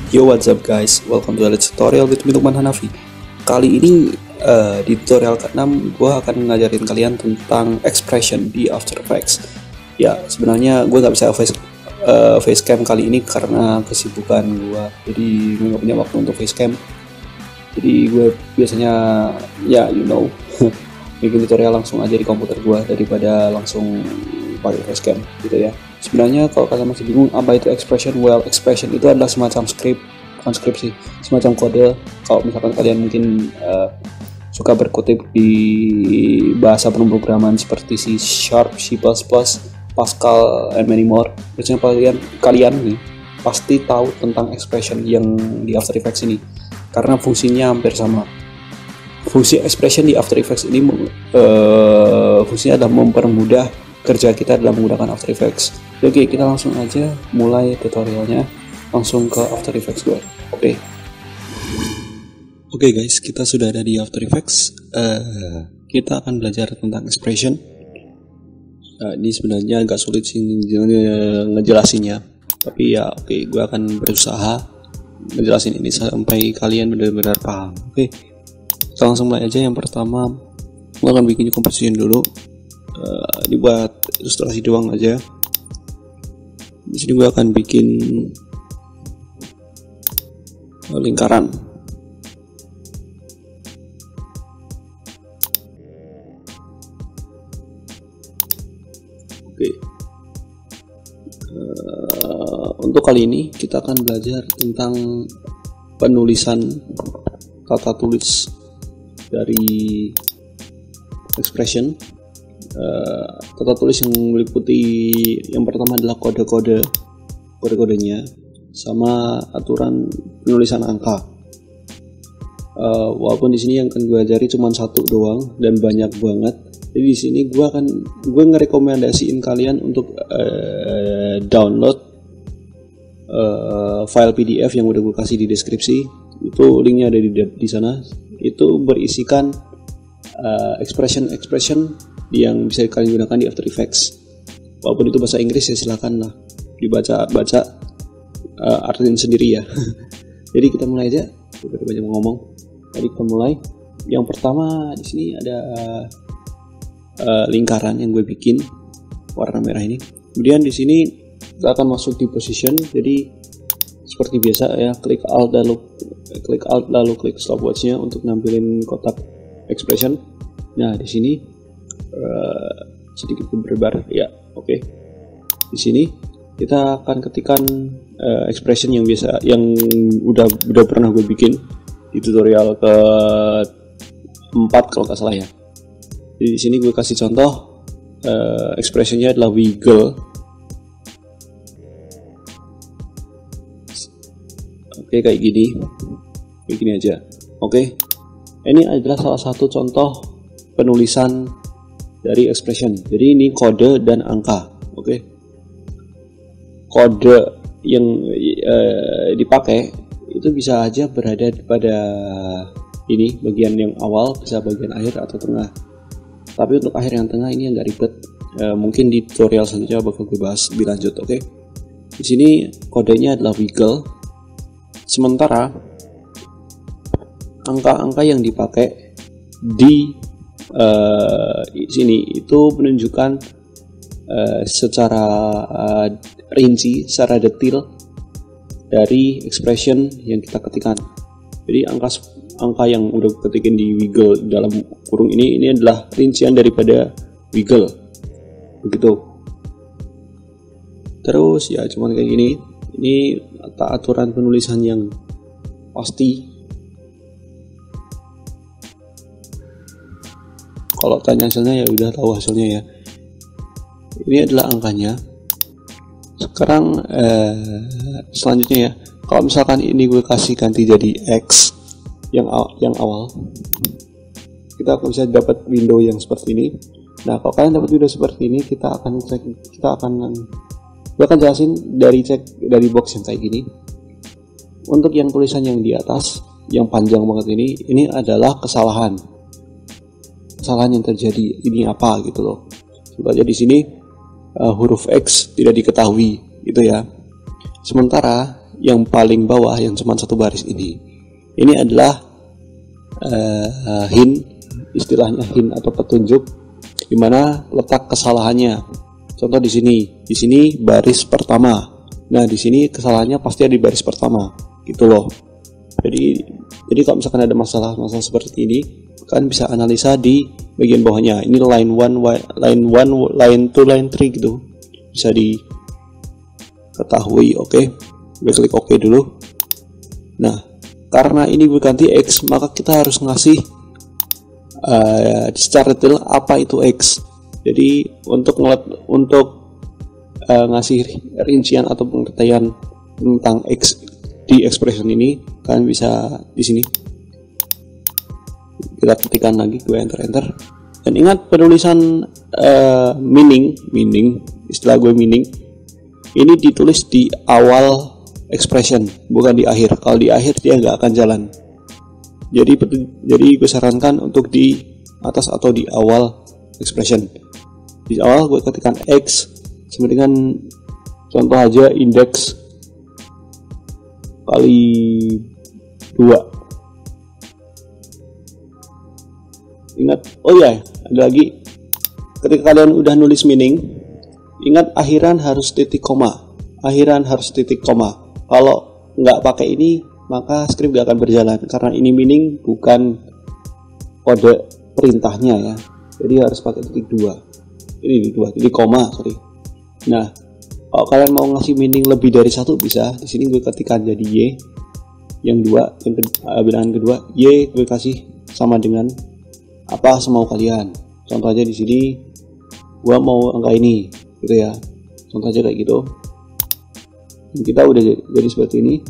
Yo, what's up guys, welcome to Let's Tutorial with me Lukman Hanafi. Kali ini di tutorial ke-6 gue akan ngajarin kalian tentang expression di After Effects. Ya, sebenarnya gue gak bisa facecam kali ini karena kesibukan gue, jadi gue gak punya waktu untuk facecam. Jadi gue biasanya bikin tutorial langsung aja di komputer gue daripada langsung pakai facecam gitu ya. Sebenarnya kalau kalian masih bingung apa itu expression, expression itu adalah semacam bukan script sih, semacam kode. Kalau misalkan kalian mungkin suka berkutip di bahasa pemrograman seperti C#, C++, Pascal, and many more, biasanya kalian nih pasti tahu tentang expression yang di After Effects ini karena fungsinya hampir sama. Fungsi expression di After Effects ini fungsinya adalah mempermudah kerja kita dalam menggunakan After Effects. Oke, kita langsung aja mulai tutorialnya, langsung ke After Effects gue. Oke guys, kita sudah ada di After Effects. Kita akan belajar tentang expression. Ini sebenarnya agak sulit sih ngejelasinnya, tapi ya gue akan berusaha ngejelasin ini sampai kalian benar-benar paham. Oke, kita langsung mulai aja. Yang pertama, gue akan bikin composition dulu. Dibuat ilustrasi doang aja. Di sini gue akan bikin lingkaran. Oke. Untuk kali ini kita akan belajar tentang penulisan tata tulis dari expression. Tata tulis yang meliputi yang pertama adalah kode-kodenya sama aturan penulisan angka. Walaupun di sini yang akan gue ajari cuma satu doang dan banyak banget. Jadi di sini gue ngerekomendasiin kalian untuk download file PDF yang udah gue kasih di deskripsi. Itu linknya ada di sana. Itu berisikan expression yang bisa kalian gunakan di After Effects. Walaupun itu bahasa Inggris ya silakan lah dibaca artiin sendiri ya. Jadi kita mulai aja. Kita banyak ngomong. Jadi kita mulai. Yang pertama di sini ada lingkaran yang gue bikin warna merah ini. Kemudian di sini kita akan masuk di position. Jadi seperti biasa ya, klik alt lalu klik stopwatch-nya untuk nampilin kotak expression. Nah, di sini sedikit berbar ya. Oke. Di sini kita akan ketikkan expression yang udah pernah gue bikin di tutorial ke-4 kalau nggak salah ya. Jadi di sini gue kasih contoh expressionnya adalah wiggle. Oke, kayak gini aja. Oke. Ini adalah salah satu contoh penulisan dari expression. Jadi ini kode dan angka. Oke. Kode yang dipakai itu bisa aja berada pada ini bagian yang awal, bisa bagian akhir atau tengah. Tapi untuk akhir yang tengah ini agak ribet. Mungkin di tutorial selanjutnya bakal gue bahas lebih lanjut. Oke. Di sini kodenya adalah wiggle. Sementara angka-angka yang dipakai di sini itu menunjukkan secara rinci, secara detail dari expression yang kita ketikkan. Jadi angka yang udah ketikin di wiggle dalam kurung ini adalah rincian daripada wiggle. Begitu. Terus ya cuman kayak gini. Ini aturan penulisan yang pasti. Kalau tanya hasilnya ya udah tahu hasilnya ya. Ini adalah angkanya. Sekarang selanjutnya ya. Kalau misalkan ini gue kasih ganti jadi X yang awal, kita bisa dapat window yang seperti ini. Nah, kalau kalian dapat window seperti ini, gue akan jelasin dari box yang kayak gini. Untuk yang tulisan yang di atas, yang panjang banget ini adalah kesalahan yang terjadi. Ini apa gitu loh. Coba aja di sini huruf X tidak diketahui gitu ya. Sementara yang paling bawah yang cuma satu baris ini adalah hint, istilahnya hint atau petunjuk di mana letak kesalahannya. Contoh di sini baris pertama. Nah, di sini kesalahannya pasti ada di baris pertama, gitu loh. Jadi kalau misalkan ada masalah seperti ini, kalian bisa analisa di bagian bawahnya. Ini line 1, line 2, line 3 gitu. Bisa diketahui, oke. Gue klik oke dulu. Nah, karena ini berganti X, maka kita harus ngasih secara detail apa itu X. Jadi untuk ngasih rincian atau pengertian tentang X di expression ini, kalian bisa di sini. Kita ketikkan lagi, gue enter. Dan ingat penulisan meaning, istilah gue meaning, ini ditulis di awal expression, bukan di akhir. Kalau di akhir dia nggak akan jalan. Jadi gue sarankan untuk di atas atau di awal expression. Di awal gue ketikkan X sama dengan contoh aja indeks kali 2. Ingat, oh ya, ada lagi. Ketika kalian udah nulis meaning, ingat akhiran harus titik koma. Kalau nggak pakai ini, maka script gak akan berjalan, karena ini meaning bukan kode perintahnya ya. Jadi harus pakai titik 2. Ini titik koma, sorry. Nah, kalau kalian mau ngasih meaning lebih dari satu bisa. Di sini gue ketikkan jadi Y, yang 2, yang bilangan kedua Y gue kasih sama dengan apa semau kalian. Contoh aja di sini, gue mau angka ini, gitu ya. Contoh aja kayak gitu. Dan kita udah jadi seperti ini.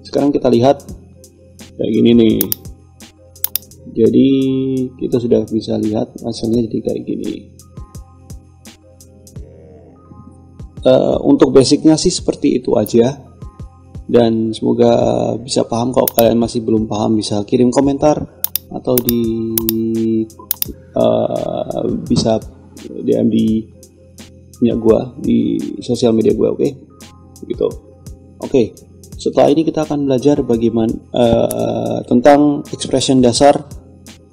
Sekarang kita lihat kayak gini nih. Jadi kita sudah bisa lihat hasilnya jadi kayak gini. Untuk basicnya sih seperti itu aja. Dan semoga bisa paham. Kalau kalian masih belum paham, bisa kirim komentar atau bisa DM di punya gua di sosial media gua, oke? Gitu. Oke. Setelah ini kita akan belajar bagaimana tentang expression dasar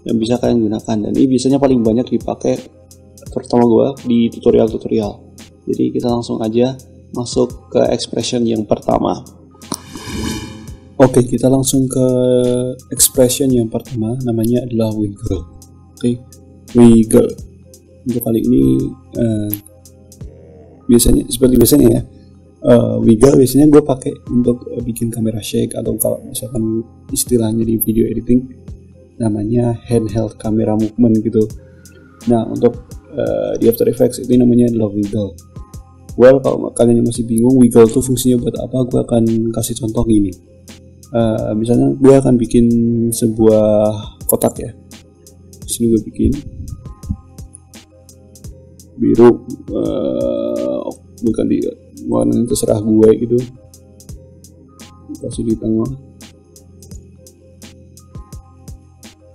yang bisa kalian gunakan, dan ini biasanya paling banyak dipakai terutama gua di tutorial. Jadi kita langsung aja masuk ke expression yang pertama. Oke, kita langsung ke expression yang pertama, namanya adalah wiggle. Oke, wiggle. Untuk kali ini biasanya seperti biasanya ya. Wiggle biasanya gue pakai untuk bikin kamera shake, atau kalau misalkan istilahnya di video editing namanya handheld camera movement gitu. Nah, untuk di After Effects itu namanya adalah wiggle. Well, kalau kalian masih bingung wiggle itu fungsinya buat apa, gue akan kasih contoh gini. Misalnya gue akan bikin sebuah kotak ya. Di sini gue bikin biru, bukan di warnanya terserah gue gitu. Kasih di tengah.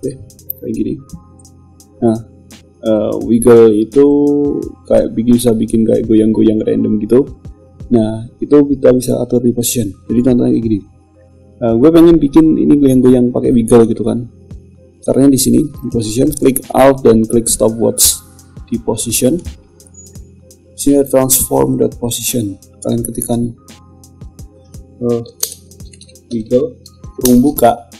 Oke, kayak gini. Nah, wiggle itu kayak bisa bikin kayak goyang-goyang random gitu. Nah, itu kita bisa atur di position. Jadi contohnya kayak gini. Gue pengen bikin ini goyang-goyang pakai wiggle gitu kan. Caranya di sini di position, klik alt dan klik stopwatch di position. Sini transform dot position. Kalian ketikkan wiggle, kurung buka.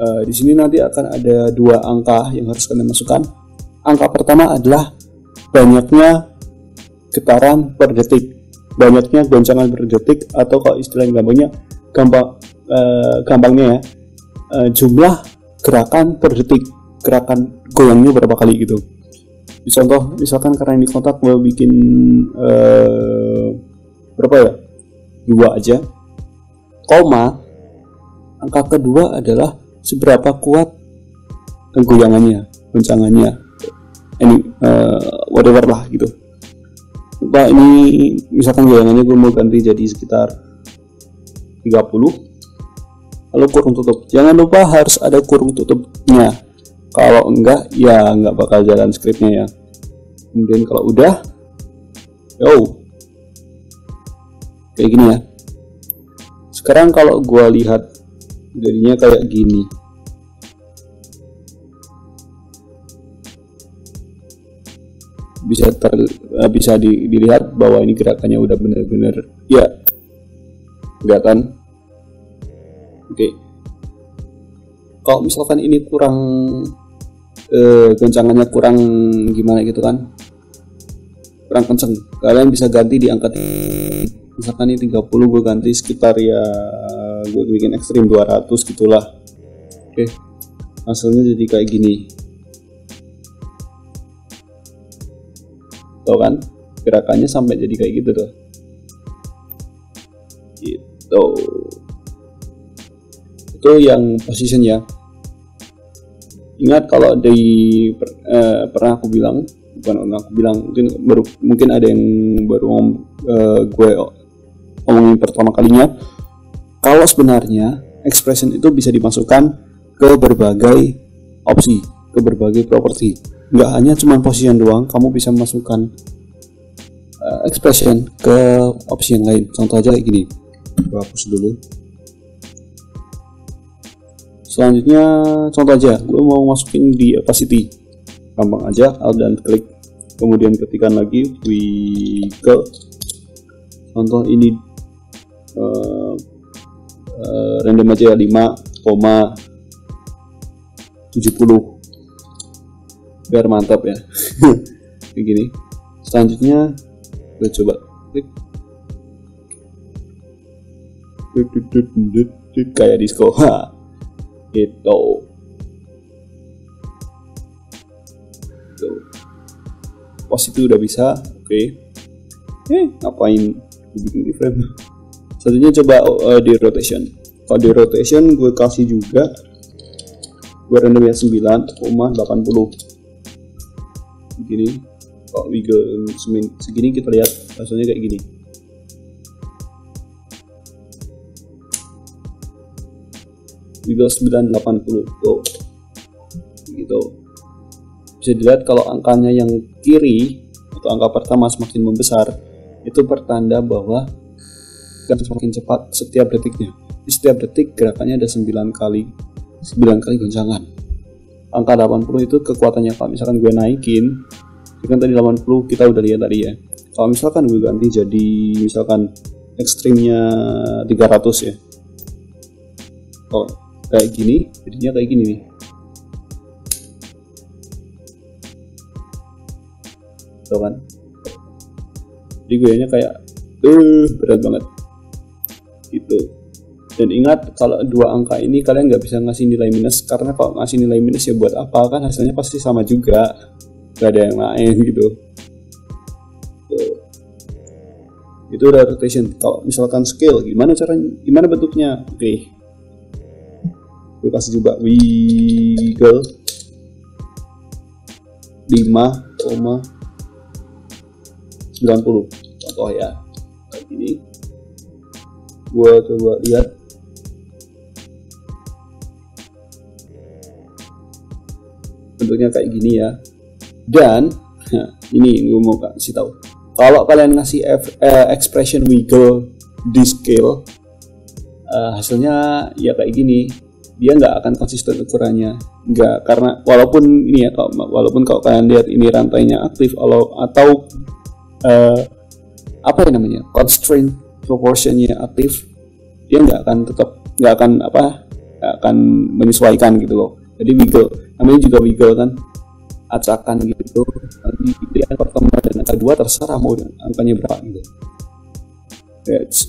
Di sini nanti akan ada 2 angka yang harus kalian masukkan. Angka pertama adalah banyaknya getaran per detik, banyaknya goncangan per detik, atau kalau istilah gampangnya ya, jumlah gerakan per detik, gerakan goyangnya berapa kali gitu. Contoh misalkan karena ini kotak gue bikin berapa ya, 2 aja, koma, angka kedua adalah seberapa kuat goyangannya, goncangannya, ini whatever lah gitu. Nah, ini misalkan goyangannya gue mau ganti jadi sekitar 30, lalu kurung tutup. Jangan lupa harus ada kurung tutupnya, kalau enggak ya enggak bakal jalan scriptnya ya. Kemudian kalau udah, kayak gini ya. Sekarang kalau gua lihat jadinya kayak gini. Bisa dilihat bahwa ini gerakannya udah bener-bener ya kelihatan. Oke. Kalau misalkan ini kurang goncangannya kurang gimana gitu kan, kurang kenceng, kalian bisa ganti di angka, misalkan ini 30, gue ganti sekitar ya gue bikin ekstrim 200 gitulah. Oke, hasilnya jadi kayak gini, tau kan, gerakannya sampai jadi kayak gitu tuh, gitu. Itu yang position ya. Ingat kalau pernah aku bilang, mungkin ada yang baru gue omongin pertama kalinya, kalau sebenarnya expression itu bisa dimasukkan ke berbagai opsi, ke berbagai properti. Nggak hanya cuma position doang, kamu bisa masukkan expression ke opsi yang lain. Contoh aja kayak gini, gue hapus dulu. Selanjutnya contoh aja, gue mau masukin di opacity, gampang aja, alt dan klik, kemudian ketikkan lagi wiggle. Contoh ini random aja 5,70 biar mantap ya. Kayak gini. Selanjutnya gue coba klik kayak disco. Gitu. Pos itu udah bisa. Oke. Ngapain bikin iframe? Selanjutnya coba di rotation. Kalau di rotation gue kasih juga, gue random ya 9,80 begini. Kalau wiggle segini kita lihat hasilnya kayak gini. Wiggle 980 tuh, gitu. Bisa dilihat kalau angkanya yang kiri atau angka pertama semakin membesar, itu pertanda bahwa akan semakin cepat setiap detiknya. Di setiap detik gerakannya ada 9 kali goncangan. Angka 80 itu kekuatannya. Kalau misalkan gue naikin, kan tadi 80 kita udah lihat tadi ya. Kalau misalkan gue ganti jadi misalkan ekstrimnya 300 ya. Oh, kayak gini, jadinya kayak gini nih. Tuh kan? Jadi gue nya kayak berat banget. Gitu. Dan ingat, kalau dua angka ini kalian nggak bisa ngasih nilai minus, karena kalau ngasih nilai minus ya buat apa, kan hasilnya pasti sama juga, gak ada yang lain gitu. Tuh. Itu udah rotation. Kalau misalkan scale, gimana bentuknya? Oke. Gue kasih juga wiggle 5,90 contoh ya, kayak gini. Gue coba lihat, bentuknya kayak gini ya. Dan ini gue mau kasih tahu, kalau kalian ngasih expression wiggle di scale, hasilnya ya kayak gini. Dia nggak akan konsisten ukurannya, nggak, karena walaupun kalau kalian lihat ini rantainya aktif atau apa yang namanya constraint proportionnya aktif, dia nggak akan menyesuaikan gitu loh. Jadi wiggle namanya juga wiggle kan, acakan gitu. Nanti pilihan pertama dan angka kedua terserah mau angkanya berapa gitu.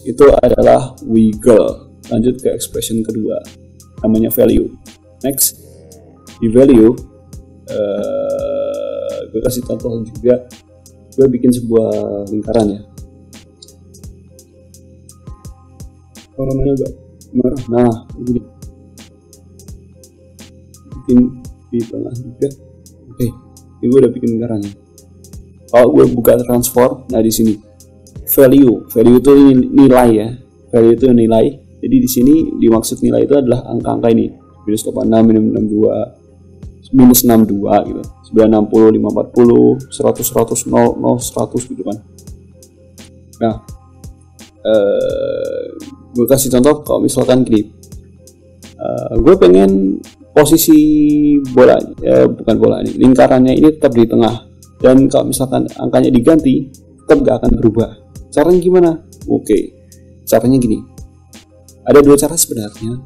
Itu adalah wiggle. Lanjut ke expression kedua, namanya value. Next, di value gue kasih contoh juga. Gue bikin sebuah lingkaran ya, warnanya agak merah. Nah, ini bikin di tengah juga. Oke, ini gue udah bikin lingkarannya. Kalau gue buka transform, nah di sini value itu nilai ya. Value itu nilai. Jadi di sini dimaksud nilai itu adalah angka-angka ini, minus 86, minus 62 gitu, 960, 540, 100, 0, 0, 100 gitu kan. Nah, Gue kasih contoh kalau misalkan gini, gue pengen posisi bola, bukan bola nih, lingkarannya ini tetap di tengah, dan kalau misalkan angkanya diganti tetap gak akan berubah. Caranya gimana? Oke, caranya gini, ada dua cara sebenarnya.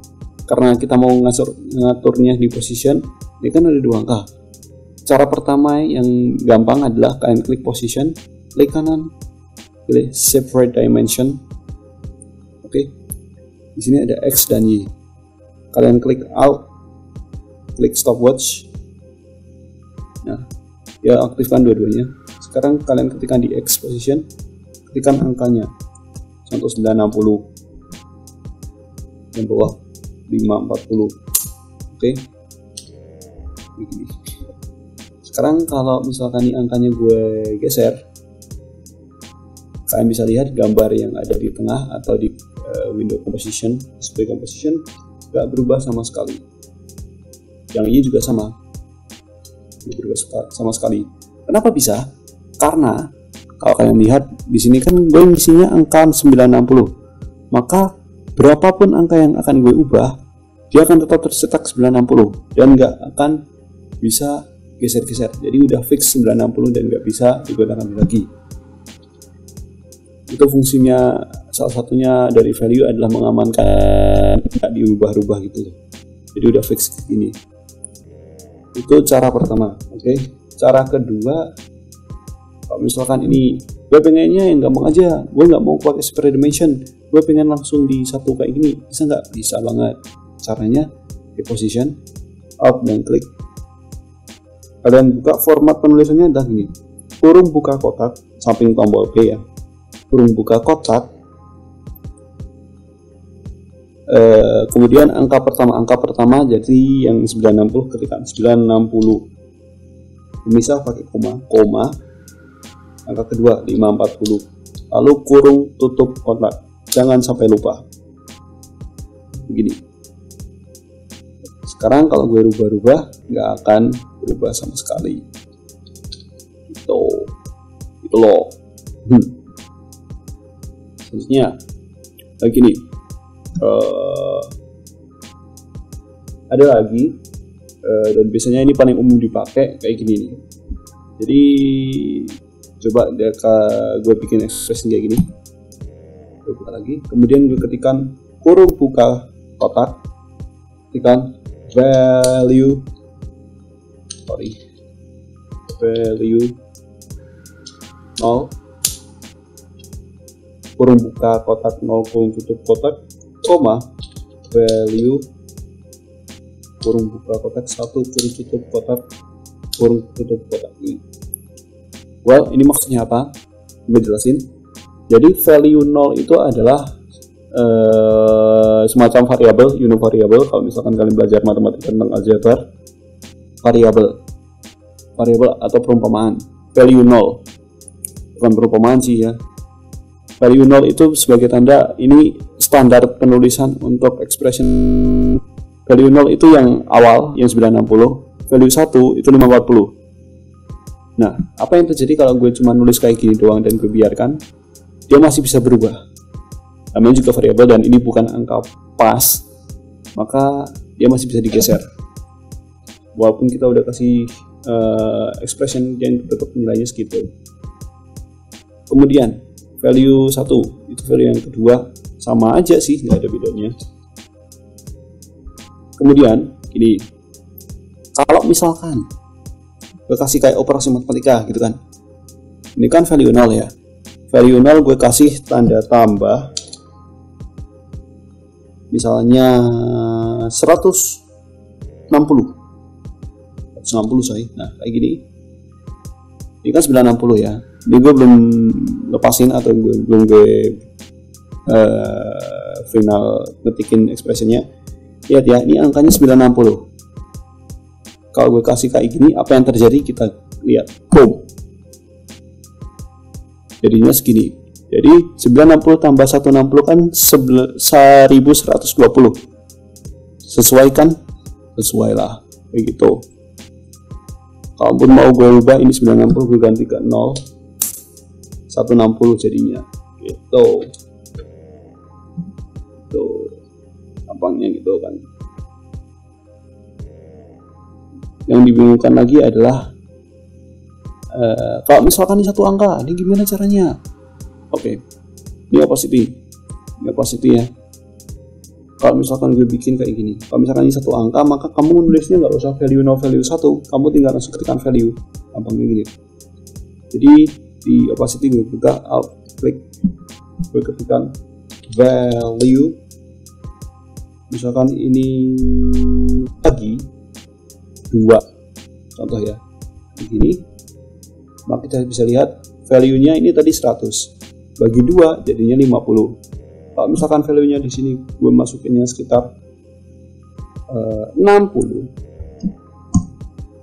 Karena kita mau ngaturnya di position, ini kan ada dua angka. Cara pertama yang gampang adalah kalian klik position, klik kanan, pilih separate dimension. Oke, di sini ada X dan Y. Kalian klik Alt, klik stopwatch. Nah, ya aktifkan dua-duanya. Sekarang kalian ketikkan di X position, ketikkan angkanya. Contoh 960. Yang bawah 540. Oke. Begini. Sekarang kalau misalkan ini angkanya gue geser, kalian bisa lihat gambar yang ada di tengah atau di window composition, display composition gak berubah sama sekali. Yang ini juga sama, gak berubah sama sekali. Kenapa bisa? Karena kalau kalian lihat di sini kan gue ngisinya angka 960, maka berapapun angka yang akan gue ubah, dia akan tetap tercetak 960 dan gak akan bisa geser-geser. Jadi udah fix 960 dan gak bisa digunakan lagi. Itu fungsinya, salah satunya dari value adalah mengamankan gak diubah-ubah gitu. Jadi udah fix ini. Itu cara pertama. Oke. Cara kedua, kalau misalkan ini gue pengennya yang gampang aja, gue nggak mau pakai separate dimension, gue pengen langsung di satu kayak gini, bisa nggak? Bisa banget. Caranya di position, up dan klik. Kalian buka format penulisannya adalah gini, kurung buka kotak, samping tombol P ya, kurung buka kotak, kemudian angka pertama jadi yang 960, ketikkan 960, misal pakai koma, angka kedua 540, lalu kurung tutup kotak, jangan sampai lupa. Begini. Sekarang kalau gue rubah-rubah nggak akan berubah sama sekali. Itu loh. Selanjutnya begini, ada lagi, dan biasanya ini paling umum dipakai kayak gini nih. Jadi coba gue bikin expression kayak gini, gue buka lagi, kemudian gue ketikkan kurung buka kotak, ketikkan value 0, kurung buka kotak 0, kurung tutup kotak, koma, value kurung buka kotak 1, kurung tutup kotak, kurung tutup kotak ini. Well, ini maksudnya apa? Gue jelasin. Jadi value 0 itu adalah semacam variabel, unit variabel. Kalau misalkan kalian belajar matematika tentang aljabar, variabel atau perumpamaan. Value 0 bukan perumpamaan sih ya. Value 0 itu sebagai tanda, ini standar penulisan untuk expression. Value 0 itu yang awal, yang 960. Value 1 itu 540. Nah, apa yang terjadi kalau gue cuma nulis kayak gini doang dan gue biarkan? Dia masih bisa berubah. Namanya juga variabel dan ini bukan angka pas, maka dia masih bisa digeser. Walaupun kita udah kasih expression yang tetap nilainya segitu. Kemudian value 1 itu value yang kedua, sama aja sih, nggak ada bedanya. Kemudian ini, kalau misalkan gue kasih kayak operasi matematika gitu kan, ini kan value 0 ya, value 0 gue kasih tanda tambah, misalnya 160 say. Nah kayak gini, ini kan 960 ya, ini gue belum lepasin atau belum gue final ngetikin expressionnya. Lihat ya, ini angkanya 960. Kalau gue kasih kayak gini, apa yang terjadi? Kita lihat, boom, jadinya segini. Jadi 90 tambah 160 kan 1120. Sesuai kan? Sesuai lah, kayak gitu. Kalaupun mau gue ubah ini 960, gue ganti ke 0, 160 jadinya gitu. gampangnya gitu kan. Yang dibingungkan lagi adalah kalau misalkan ini satu angka, ini gimana caranya? Oke, ini opacity ya. Kalau misalkan gue bikin kayak gini, kalau misalkan ini satu angka, maka kamu nulisnya nggak usah value 0 value 1, kamu tinggal langsung ketikkan value, gampangnya gini. Jadi di opacity gue buka alt klik, gue ketikkan value, misalkan ini bagi 2, contoh ya, begini, maka kita bisa lihat value-nya ini tadi 100, bagi 2 jadinya 50. Kalau misalkan value-nya di sini gue masukinnya sekitar 60,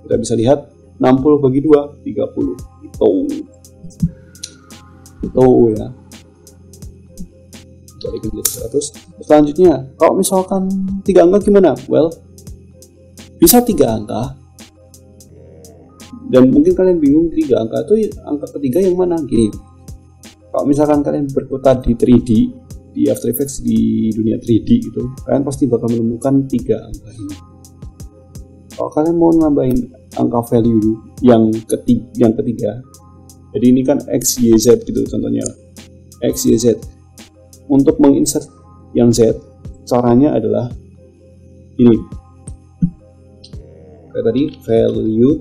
kita bisa lihat 60 bagi 2 30. Itu ya. Balikin jadi 100. Selanjutnya, kalau misalkan 3 angka gimana? Well, bisa 3 angka. Dan mungkin kalian bingung 3 angka itu angka ketiga yang mana? Gini. Kalau misalkan kalian berputar di 3D, di After Effects, di dunia 3D gitu, kalian pasti bakal menemukan 3 angka ini. Kalau kalian mau nambahin angka value yang ketiga, jadi ini kan X, Y, Z gitu contohnya, X, Y, Z. Untuk menginsert yang Z, caranya adalah ini. Kayak tadi, value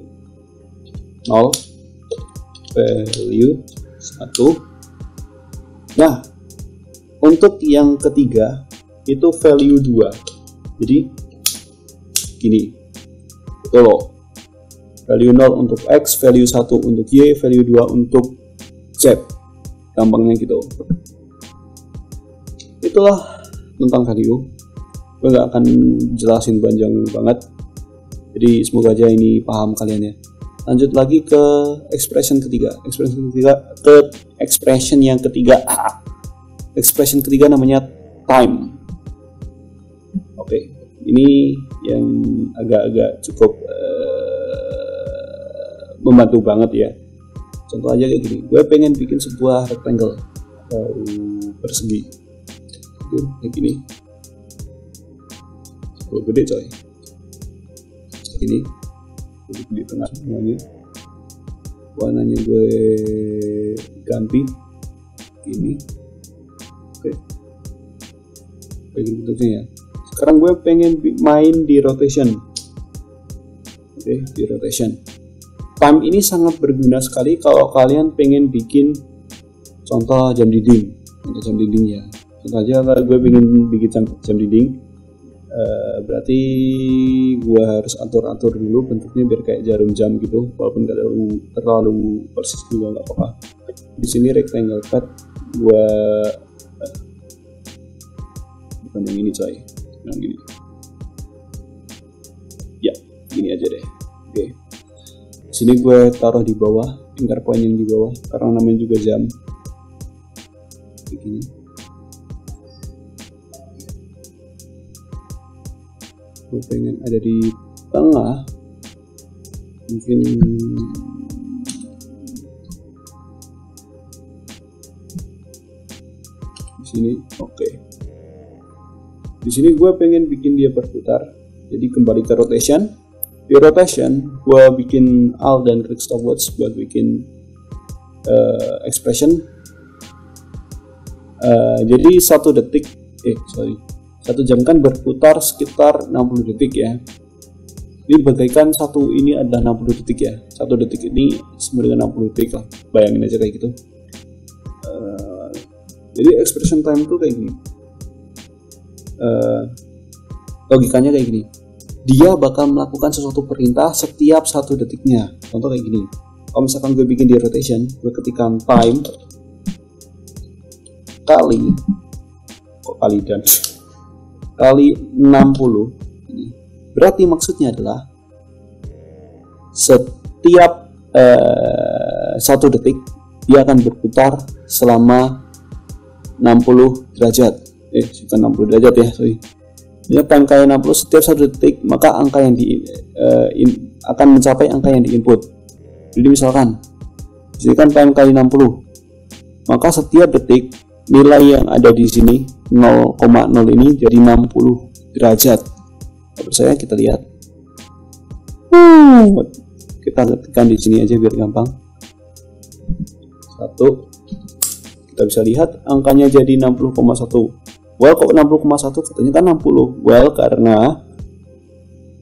0, value 1. Nah, untuk yang ketiga itu value 2. Jadi gini, itu loh, value 0 untuk X, value 1 untuk Y, value 2 untuk Z, gampangnya gitu. Itulah tentang value. Gue gak akan jelasin panjang banget, jadi semoga aja ini paham kalian ya. Lanjut lagi ke expression ketiga. Expression ketiga namanya time. Oke, ini yang agak-agak cukup membantu banget ya. Contoh aja kayak gini, gue pengen bikin sebuah rectangle atau persegi, kayak gini. Kalau gede coy, kayak gini, di tengah semuanya. Warnanya gue ganti, gini. Oke, kayak gini bentuknya ya. Sekarang gue pengen main di rotation. Oke, di rotation. Time ini sangat berguna sekali kalau kalian pengen bikin contoh jam dinding. Contoh jam dinding ya. Contoh aja kalau gue pengen bikin jam dinding, berarti gue harus atur-atur dulu bentuknya biar kayak jarum jam gitu. Walaupun gak terlalu persis juga nggak apa-apa. Di sini rectangle pad gue bukan yang ini coy, yang ini ya, gini aja deh. Oke, sini gue taruh di bawah, anchor point yang di bawah karena namanya juga jam, begini. Gue pengen ada di tengah, mungkin di sini. Oke. Di sini gue pengen bikin dia berputar, jadi kembali ke rotation. Di rotation gue bikin alt dan klik stopwatch buat bikin expression. Jadi 1 jam kan berputar sekitar 60 detik ya. Ini bagaikan ini adalah 60 detik ya. 1 detik ini sama dengan 60 detik lah, bayangin aja kayak gitu. Jadi expression time tuh kayak gini. Logikanya kayak gini, dia bakal melakukan sesuatu perintah setiap 1 detiknya. Contoh kayak gini, kalau misalkan gue bikin di rotation, gue ketikkan time kali 60, berarti maksudnya adalah setiap 1 detik dia akan berputar selama 60 derajat. Bukan 60 derajat ya, sorry. Ini time kali 60 setiap 1 detik, maka angka yang akan mencapai angka yang diinput. Jadi misalkan di sini kan time kali 60, maka setiap detik nilai yang ada di sini 0,0 ini jadi 60 derajat. Menurut saya kita lihat. Kita tekan di sini aja biar gampang. 1. Kita bisa lihat angkanya jadi 60,1. Well, kok 60,1? Katanya kan 60. Well, karena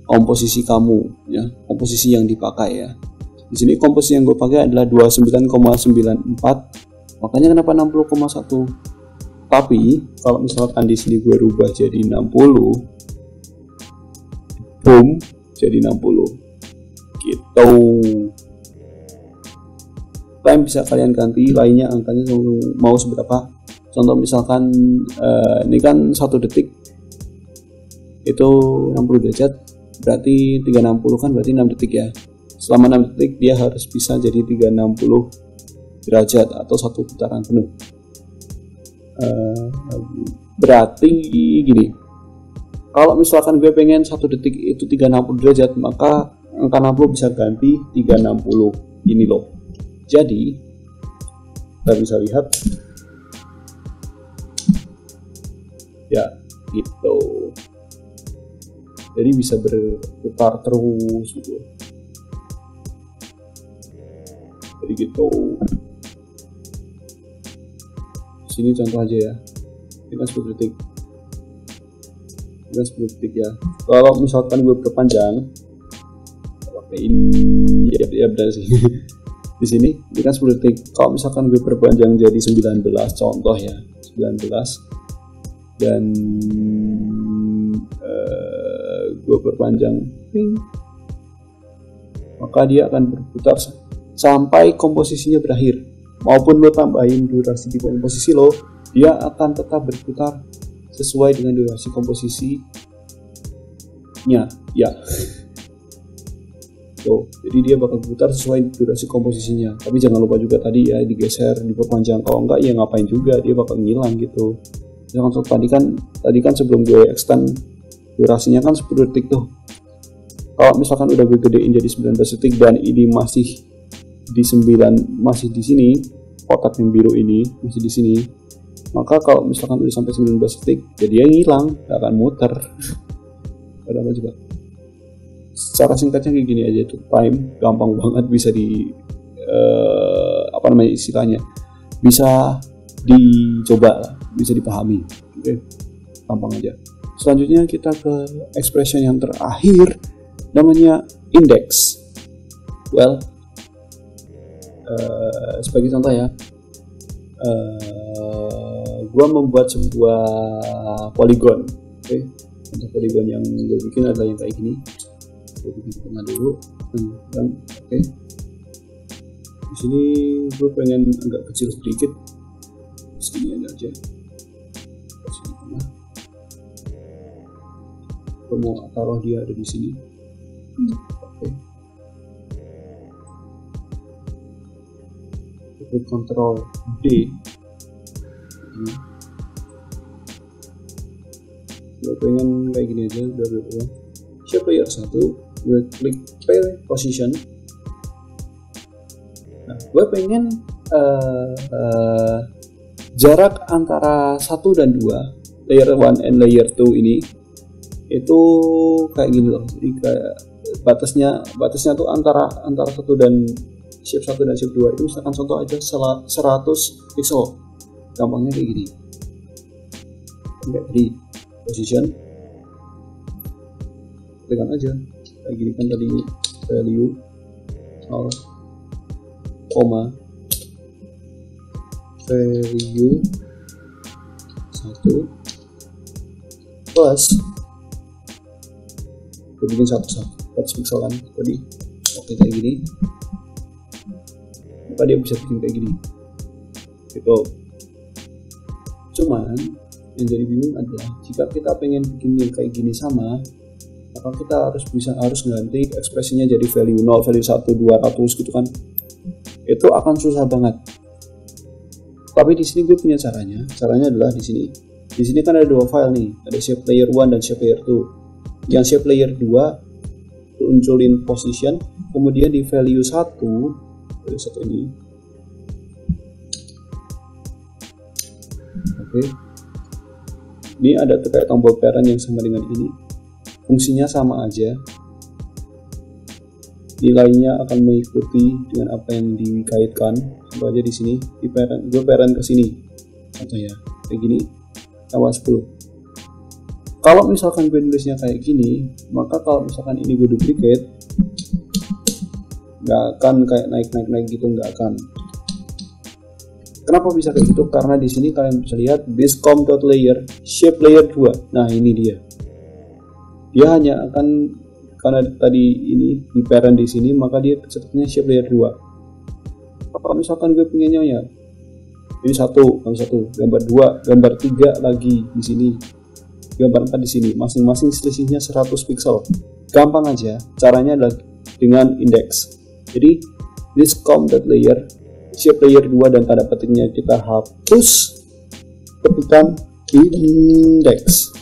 komposisi kamu ya, komposisi yang dipakai ya. Di sini komposisi yang gue pakai adalah 29,94. Makanya kenapa 60,1? Tapi kalau misalkan di sini gue rubah jadi 60, boom, jadi 60. Gitu. Time bisa kalian ganti, lainnya angkanya mau seberapa. Contoh misalkan ini kan 1 detik itu 60 derajat, berarti 360 kan berarti 6 detik ya. Selama 6 detik dia harus bisa jadi 360 derajat atau 1 putaran penuh. Berarti gini, kalau misalkan gue pengen 1 detik itu 360 derajat, maka angka 60 bisa ganti 360 ini loh. Jadi kita bisa lihat ya gitu, jadi bisa berputar terus gitu, jadi gitu. Sini contoh aja ya, ini kan 10 detik, ini kan 10 detik ya. Kalau misalkan gue perpanjang pakai ini ya benar sih. Di sini ini kan 10 detik, kalau misalkan gue perpanjang jadi 19 contoh ya, 19 dan gue perpanjang maka dia akan berputar sampai komposisinya berakhir. Maupun lo tambahin durasi di komposisi lo, dia akan tetap berputar sesuai dengan durasi komposisinya ya. Tuh, jadi dia bakal berputar sesuai durasi komposisinya. Tapi jangan lupa juga tadi ya digeser, diperpanjang. Kalau enggak ya ngapain juga, dia bakal ngilang gitu. Jangan tadi kan sebelum gue extend durasinya kan 10 detik tuh. Kalau misalkan udah gue gedein jadi 19 detik dan ini masih di 9, masih di sini, kotak yang biru ini masih di sini, maka kalau misalkan udah sampai 19 detik ya dia ngilang, gak akan muter. Ada apa coba? Secara singkatnya kayak gini aja tuh, time gampang banget bisa istilahnya bisa dicoba, bisa dipahami. Oke, gampang aja. Selanjutnya kita ke expression yang terakhir, namanya index. Well, sebagai contoh ya, gua membuat sebuah polygon. Oke, untuk polygon yang gue bikin adalah yang kayak gini. Gue bikin tengah dulu, dan oke. Di sini gue pengen agak kecil sedikit. Segini aja. Sini tengah. Gue mau taruh dia ada di sini. Oke. Kita Ctrl D. Gue pengen kayak gini aja. Udah. Shape layer 1. Gue klik play position. Nah, gue pengen jarak antara 1 dan 2, layer 1 and layer 2 ini itu kayak gini loh. Jadi kayak batasnya tuh antara 1 dan shape 1 dan shape 2 itu misalkan contoh aja 100 pixel. Gampangnya kayak gini. Kayak di position. Tekan aja. Kayak gini kan tadi value 0, value 1 plus gue bikin 100 pixel kan tadi. Oke, kayak gini, maka dia bisa bikin kayak gini gitu. Cuman yang jadi bingung adalah jika kita pengen bikin yang kayak gini sama, maka kita harus ganti ekspresinya jadi value 0, value 1, 200 gitu kan. Itu akan susah banget. Tapi di sini gue punya caranya. Caranya adalah di sini. Di sini kan ada 2 file nih, ada shape layer 1 dan shape layer 2. Yang shape layer 2 munculin position, kemudian di value 1 ini. Oke. Ini ada terkait tombol parent yang sama dengan ini, fungsinya sama aja, nilainya akan mengikuti dengan apa yang dikaitkan. Contoh aja di sini, di parent, gue parent ke sini, contoh ya, kayak gini, tambah 10. Kalau misalkan gue nulisnya kayak gini, maka kalau misalkan ini gue duplicate, nggak akan kayak naik gitu, nggak akan. Kenapa bisa kayak gitu? Karena di sini kalian bisa lihat biscom.layer shape layer 2. Nah ini dia hanya akan, karena tadi ini di parent di sini, maka dia cetaknya shape layer 2. Kalau misalkan gue pengennya ya ini gambar 2, gambar 3 lagi di sini, gambar 4 di sini, masing-masing selisihnya 100 pixel. Gampang aja, caranya adalah dengan index. Jadi biscom.layer shape layer 2 dan tanda petiknya kita hapus, ketikkan index.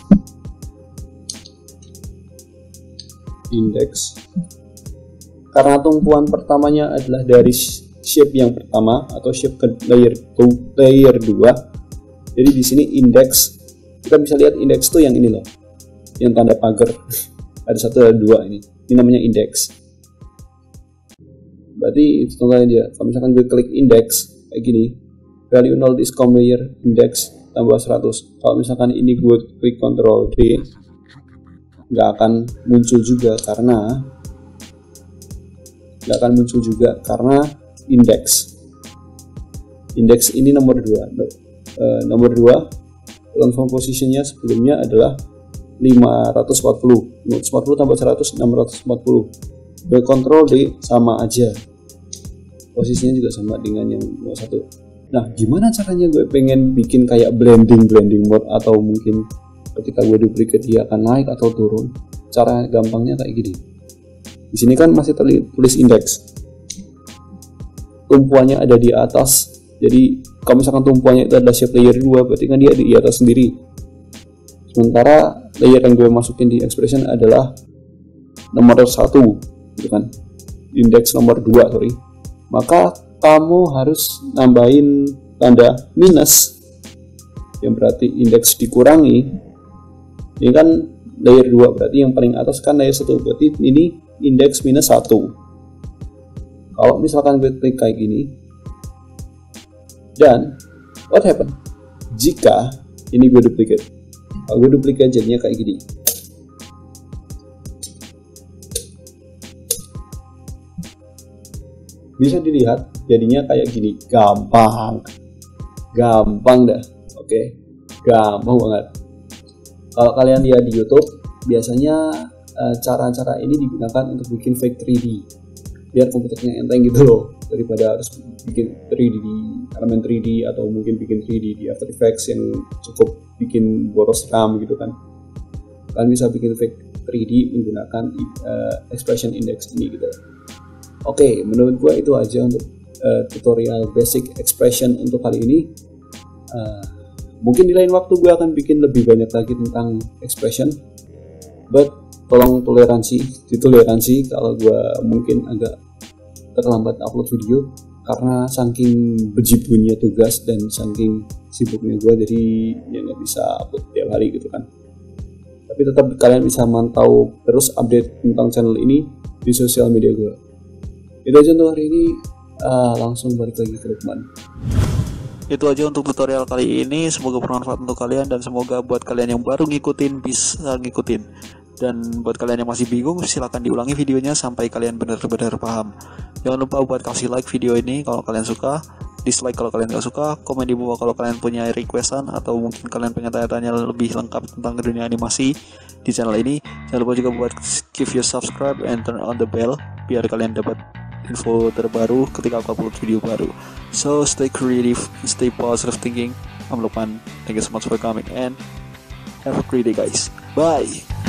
Karena tumpuan pertamanya adalah dari shape yang pertama atau shape ke layer 2. Jadi di sini index, kita bisa lihat index tuh yang ini loh, yang tanda pagar. Ada 1 ada 2 ini namanya index. Berarti contohnya dia, kalau misalkan gue klik index kayak gini, value 0 discom layer index tambah 100. Kalau misalkan ini gue klik Ctrl D, nggak akan muncul juga karena index ini nomor 2. Nomor 2 langsung posisinya sebelumnya adalah 540 tambah 100 640. Gue Ctrl D sama aja, posisinya juga sama dengan yang nomor 1. Nah gimana caranya gue pengen bikin kayak blending mode, atau mungkin ketika gue duplicate dia akan naik atau turun? Cara gampangnya kayak gini. Di sini kan masih tertulis index, tumpuannya ada di atas. Jadi kalau misalkan tumpuannya itu adalah shape layer 2, berarti kan dia di atas sendiri. Sementara layer yang gue masukin di expression adalah nomor 1, gitu kan, index nomor 2, maka kamu harus nambahin tanda minus, yang berarti indeks dikurangi. Ini kan layer 2, berarti yang paling atas kan layer 1, berarti ini indeks minus 1. Kalau misalkan gue klik kayak gini, dan what happen jika ini gue duplicate? Kalau gue duplicate jadinya kayak gini. Bisa dilihat jadinya kayak gini. Gampang dah. Oke. Gampang banget. Kalau kalian lihat di YouTube, biasanya cara-cara ini digunakan untuk bikin fake 3D biar komputernya enteng gitu loh, daripada harus bikin 3D di elemen 3D atau mungkin bikin 3D di After Effects yang cukup bikin boros RAM gitu kan. Kalian bisa bikin fake 3D menggunakan expression index ini gitu. Oke, menurut gue itu aja untuk tutorial basic expression untuk kali ini. Mungkin di lain waktu gue akan bikin lebih banyak lagi tentang expression, but tolong ditoleransi kalau gue mungkin agak terlambat upload video karena saking bejibunnya tugas dan saking sibuknya gue, jadi ya nggak bisa upload tiap hari gitu kan. Tapi tetap kalian bisa mantau terus update tentang channel ini di sosial media gue. Itu aja untuk hari ini. Langsung balik lagi ke Lukman. Itu aja untuk tutorial kali ini. Semoga bermanfaat untuk kalian, dan semoga buat kalian yang baru ngikutin bisa ngikutin, dan buat kalian yang masih bingung silahkan diulangi videonya sampai kalian benar-benar paham. Jangan lupa buat kasih like video ini kalau kalian suka, dislike kalau kalian gak suka, komen di bawah kalau kalian punya requestan atau mungkin kalian pengen tanya-tanya lebih lengkap tentang dunia animasi di channel ini. Jangan lupa juga buat give your subscribe and turn on the bell biar kalian dapat info terbaru ketika aku upload video baru. So stay creative, stay positive thinking. I'm Lukman. Thank you so much for coming and have a great day guys. Bye.